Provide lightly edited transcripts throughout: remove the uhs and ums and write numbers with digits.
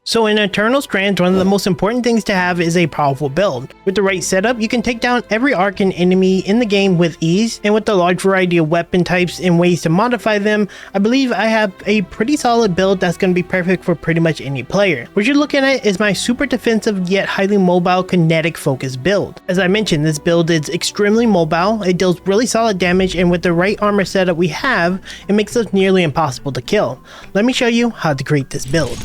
So in Eternal Strands, one of the most important things to have is a powerful build. With the right setup, you can take down every Arcan enemy in the game with ease, and with the large variety of weapon types and ways to modify them, I believe I have a pretty solid build that's going to be perfect for pretty much any player. What you're looking at is my super defensive yet highly mobile kinetic focused build. As I mentioned, this build is extremely mobile, it deals really solid damage, and with the right armor setup we have, it makes us nearly impossible to kill. Let me show you how to create this build.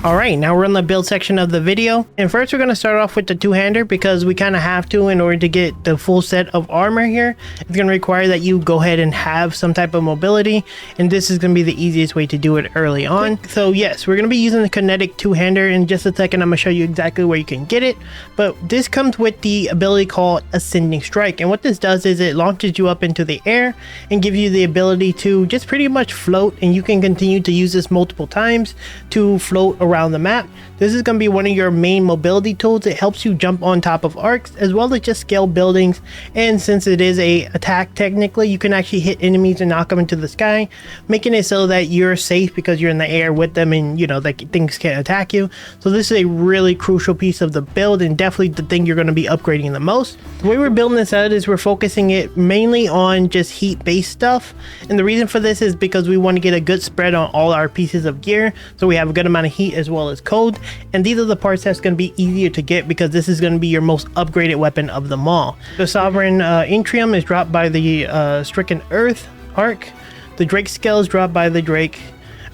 Alright, now we're in the build section of the video, and first we're going to start off with the two-hander because we kind of have to in order to get the full set of armor here. It's going to require that you go ahead and have some type of mobility, and this is going to be the easiest way to do it early on. So yes, we're going to be using the kinetic two-hander. In just a second I'm going to show you exactly where you can get it, but this comes with the ability called Ascending Strike, and what this does is it launches you up into the air and gives you the ability to just pretty much float, and you can continue to use this multiple times to float around the map. This is going to be one of your main mobility tools. It helps you jump on top of arcs as well as just scale buildings, and since it is a attack, technically you can actually hit enemies and knock them into the sky, making it so that you're safe because you're in the air with them and you know that things can't attack you. So this is a really crucial piece of the build and definitely the thing you're going to be upgrading the most. The way we're building this out is we're focusing it mainly on just heat based stuff, and the reason for this is because we want to get a good spread on all our pieces of gear so we have a good amount of heat as well as cold, and these are the parts that's going to be easier to get because this is going to be your most upgraded weapon of them all. The Sovereign Intrium is dropped by the Striken Earth Arc. The Drake Scale is dropped by the Drake.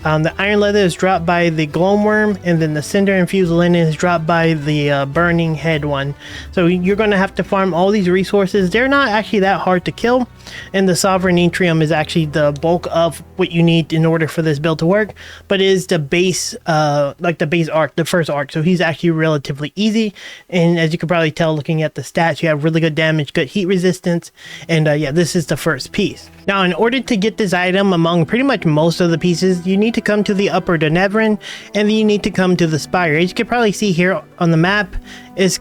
The Iron Leather is dropped by the Glowworm, and then the Cinder Infused Linen is dropped by the Burning Head one. So you're going to have to farm all these resources. They're not actually that hard to kill, and the Sovereign Intrium is actually the bulk of what you need in order for this build to work, but it is the base, like the base arc, the first arc. So he's actually relatively easy, and as you can probably tell looking at the stats, you have really good damage, good heat resistance, and yeah, this is the first piece. Now, in order to get this item among pretty much most of the pieces, you need to come to the upper Sledgewyrn, and then you need to come to the spire. As you can probably see here on the map, is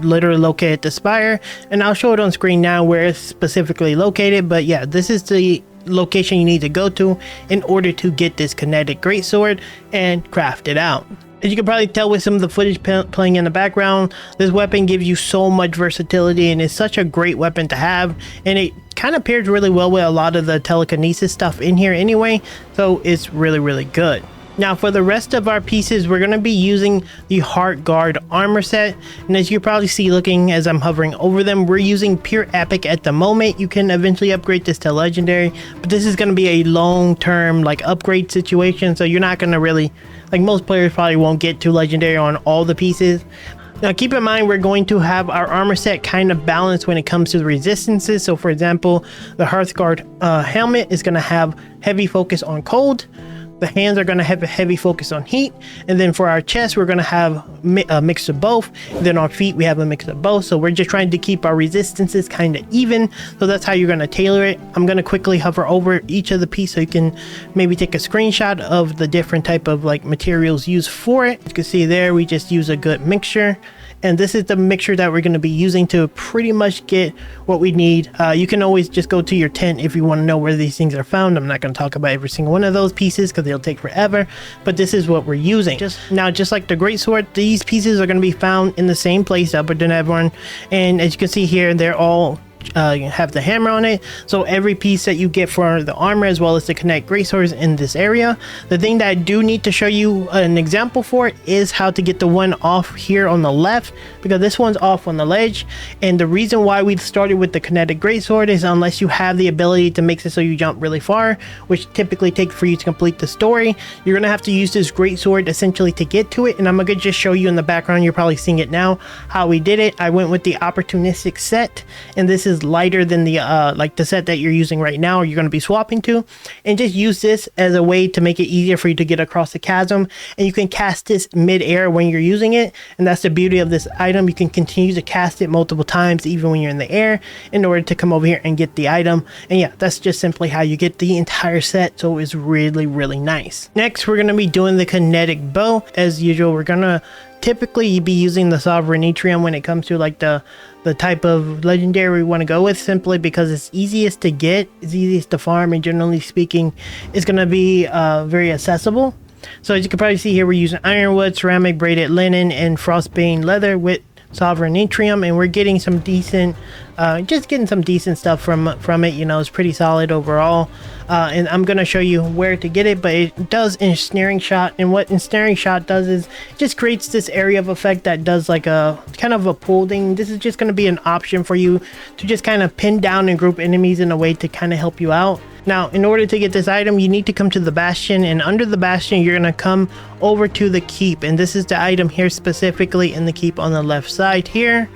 literally located at the spire, and I'll show it on screen now where it's specifically located. But yeah, this is the location you need to go to in order to get this kinetic greatsword and craft it out. As you can probably tell with some of the footage playing in the background, this weapon gives you so much versatility and is such a great weapon to have, and it kind of pairs really well with a lot of the telekinesis stuff in here anyway, so it's really good. Now for the rest of our pieces, we're going to be using the Hearthguard armor set, and as you probably see looking as I'm hovering over them, we're using pure epic at the moment. You can eventually upgrade this to legendary, but this is going to be a long-term like upgrade situation, so you're not going to really, like most players probably won't get to legendary on all the pieces. Now keep in mind we're going to have our armor set kind of balanced when it comes to the resistances. So for example, the Hearthguard helmet is going to have heavy focus on cold. The hands are going to have a heavy focus on heat, and then for our chest we're going to have a mix of both, and then our feet we have a mix of both. So we're just trying to keep our resistances kind of even, so that's how you're going to tailor it. I'm going to quickly hover over each of the piece so you can maybe take a screenshot of the different type of like materials used for it. You can see there we just use a good mixture, and this is the mixture that we're going to be using to pretty much get what we need. You can always just go to your tent if you want to know where these things are found. I'm not going to talk about every single one of those pieces because they'll take forever, but this is what we're using. Just like the greatsword, these pieces are going to be found in the same place, upper Sledgewyrn, and as you can see here, they're all have the hammer on it. So every piece that you get for the armor as well as the kinetic greatswords in this area. The thing that I do need to show you an example for is how to get the one off here on the left, because this one's off on the ledge, and the reason why we started with the kinetic greatsword is unless you have the ability to make it so you jump really far, which typically takes for you to complete the story, you're gonna have to use this greatsword essentially to get to it. And I'm gonna just show you in the background, you're probably seeing it now, how we did it. I went with the opportunistic set, and this is lighter than the like the set that you're using right now or you're going to be swapping to, and just use this as a way to make it easier for you to get across the chasm. And you can cast this mid-air when you're using it, and that's the beauty of this item. You can continue to cast it multiple times even when you're in the air in order to come over here and get the item. And yeah, that's just simply how you get the entire set, so it's really nice. Next we're going to be doing the kinetic bow. As usual, we're going to typically be using the Sovereign Intrium when it comes to like the type of legendary we want to go with, simply because it's easiest to get, it's easiest to farm, and generally speaking it's going to be very accessible. So as you can probably see here, we're using ironwood, ceramic, braided linen, and frostbane leather with sovereign yttrium, and we're getting some decent just getting some decent stuff from it. You know, it's pretty solid overall. And I'm gonna show you where to get it, but it does ensnaring shot, and what ensnaring shot does is it just creates this area of effect that does like a kind of a pull thing. This is just going to be an option for you to just kind of pin down and group enemies in a way to kind of help you out. Now, in order to get this item, you need to come to the bastion, and under the bastion, you're going to come over to the keep, and this is the item here specifically in the keep on the left side here.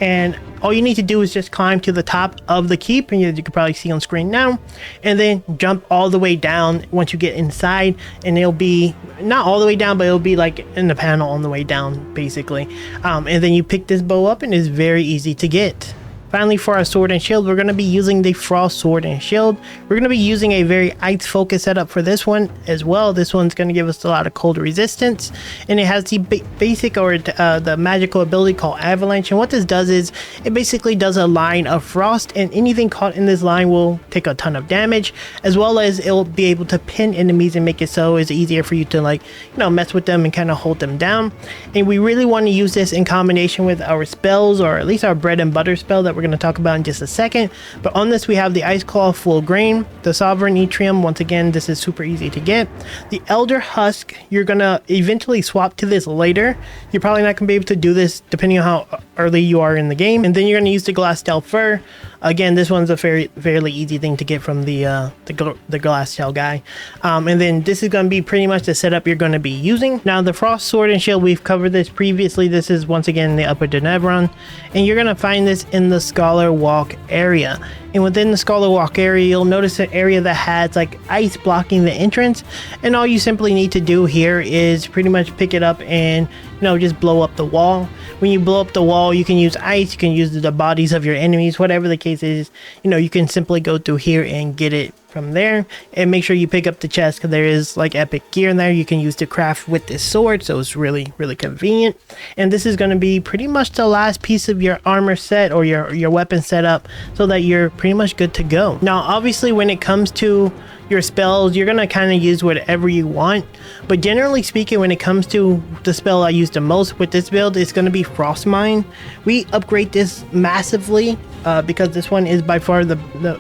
And all you need to do is just climb to the top of the keep, and as you can probably see on screen now, and then jump all the way down once you get inside, and it'll be not all the way down, but it'll be like in the panel on the way down basically. And then you pick this bow up, and it's very easy to get. Finally, for our sword and shield, we're going to be using the frost sword and shield. We're going to be using a very ice focus setup for this one as well. This one's going to give us a lot of cold resistance, and it has the basic or the magical ability called avalanche. And what this does is it basically does a line of frost, and anything caught in this line will take a ton of damage, as well as it'll be able to pin enemies and make it so it's easier for you to, like, you know, mess with them and kind of hold them down. And we really want to use this in combination with our spells, or at least our bread and butter spell that we're going to talk about in just a second. But on this, we have the Ice Claw Full Grain, the Sovereign Yttrium. Once again, this is super easy to get. The Elder Husk, you're going to eventually swap to this later. You're probably not going to be able to do this depending on how early you are in the game. And then you're going to use the Glasstail Fur. Again, this one's a fairly easy thing to get from the Glasstail guy. And then this is going to be pretty much the setup you're going to be using. Now, the Frost Sword and Shield, we've covered this previously. This is once again the Upper Denevron, and you're going to find this in the Scholar Walk area. And within the Scholar Walk area, you'll notice an area that has like ice blocking the entrance, and all you simply need to do here is pretty much pick it up and, you know, just blow up the wall. When you blow up the wall, you can use ice, you can use the bodies of your enemies, whatever the case is. You know, you can simply go through here and get it from there. And make sure you pick up the chest, because there is like epic gear in there you can use to craft with this sword, so it's really convenient. And this is going to be pretty much the last piece of your armor set or your weapon setup, so that you're pretty much good to go. Now, obviously, when it comes to your spells, you're gonna kind of use whatever you want, but generally speaking, when it comes to the spell I use the most with this build, it's gonna be Frostmine. We upgrade this massively because this one is by far the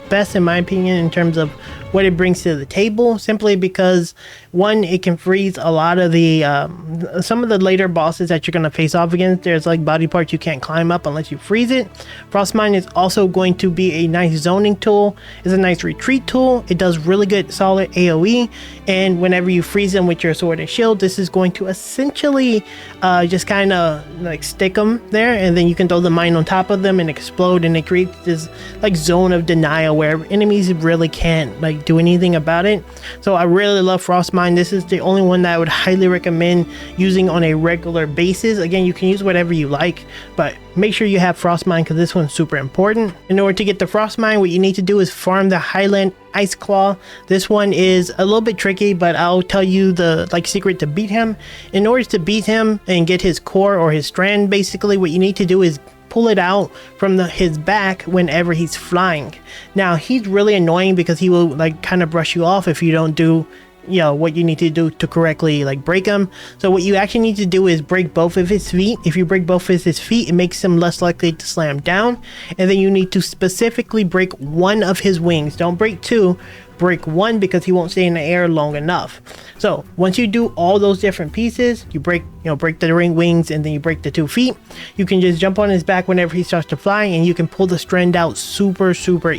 best in my opinion in terms of what it brings to the table, simply because one, it can freeze a lot of the some of the later bosses that you're going to face off against. There's like body parts you can't climb up unless you freeze it. Frostmine is also going to be a nice zoning tool. It's a nice retreat tool. It does really good solid AoE, and whenever you freeze them with your sword and shield, this is going to essentially just kind of like stick them there, and then you can throw the mine on top of them and explode, and it creates this like zone of denial where enemies really can't like do anything about it. So I really love Frostmine. This is the only one that I would highly recommend using on a regular basis. Again, you can use whatever you like, but make sure you have Frostmine because this one's super important. In order to get the Frostmine, what you need to do is farm the Highland Ice Claw. This one is a little bit tricky, but I'll tell you the secret to beat him. In order to beat him and get his core or his strand, basically what you need to do is pull it out from his back whenever he's flying. Now, he's really annoying because he will like kind of brush you off if you don't do, you know, what you need to do to correctly like break him. So what you actually need to do is break both of his feet. If you break both of his feet, it makes him less likely to slam down. And then you need to specifically break one of his wings. Don't break two, break one, because he won't stay in the air long enough. So once you do all those different pieces, you break the wings, and then you break the 2 feet, you can just jump on his back whenever he starts to fly, and you can pull the strand out super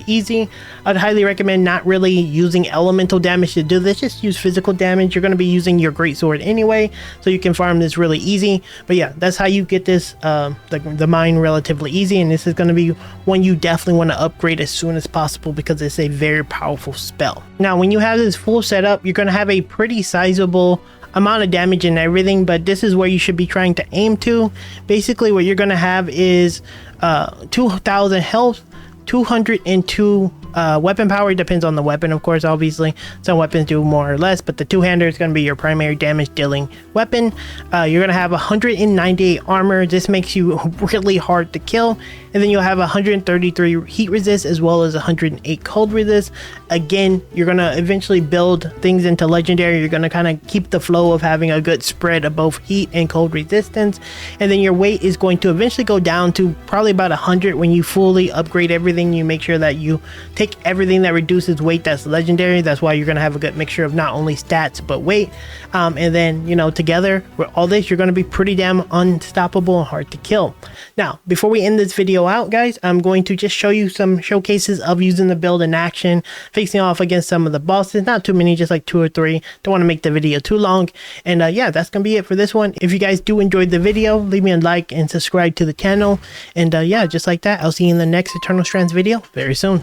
easy. I'd highly recommend not really using elemental damage to do this. Just use physical damage. You're going to be using your greatsword anyway, so you can farm this really easy. But yeah, that's how you get this the mine relatively easy, and this is going to be one you definitely want to upgrade as soon as possible because it's a very powerful spell. Now, when you have this full setup, you're going to have a pretty sizable amount of damage and everything, but this is where you should be trying to aim to. Basically, what you're going to have is 2,000 health, 202 weapon power. It depends on the weapon, of course. Obviously, some weapons do more or less, but the two-hander is going to be your primary damage dealing weapon. You're going to have 198 armor. This makes you really hard to kill. And and then you'll have 133 heat resist as well as 108 cold resist. Again, you're going to eventually build things into legendary. You're going to kind of keep the flow of having a good spread of both heat and cold resistance, and then your weight is going to eventually go down to probably about 100 when you fully upgrade everything. You make sure that you take everything that reduces weight that's legendary. That's why you're going to have a good mixture of not only stats but weight, and then, you know, together with all this, you're going to be pretty damn unstoppable and hard to kill. Now, before we end this video out, guys, I'm going to just show you some showcases of using the build in action, facing off against some of the bosses. Not too many, just like 2 or 3. Don't want to make the video too long. And yeah, that's gonna be it for this one. If you guys do enjoy the video, leave me a like and subscribe to the channel. And yeah, just like that, I'll see you in the next Eternal Strands video very soon.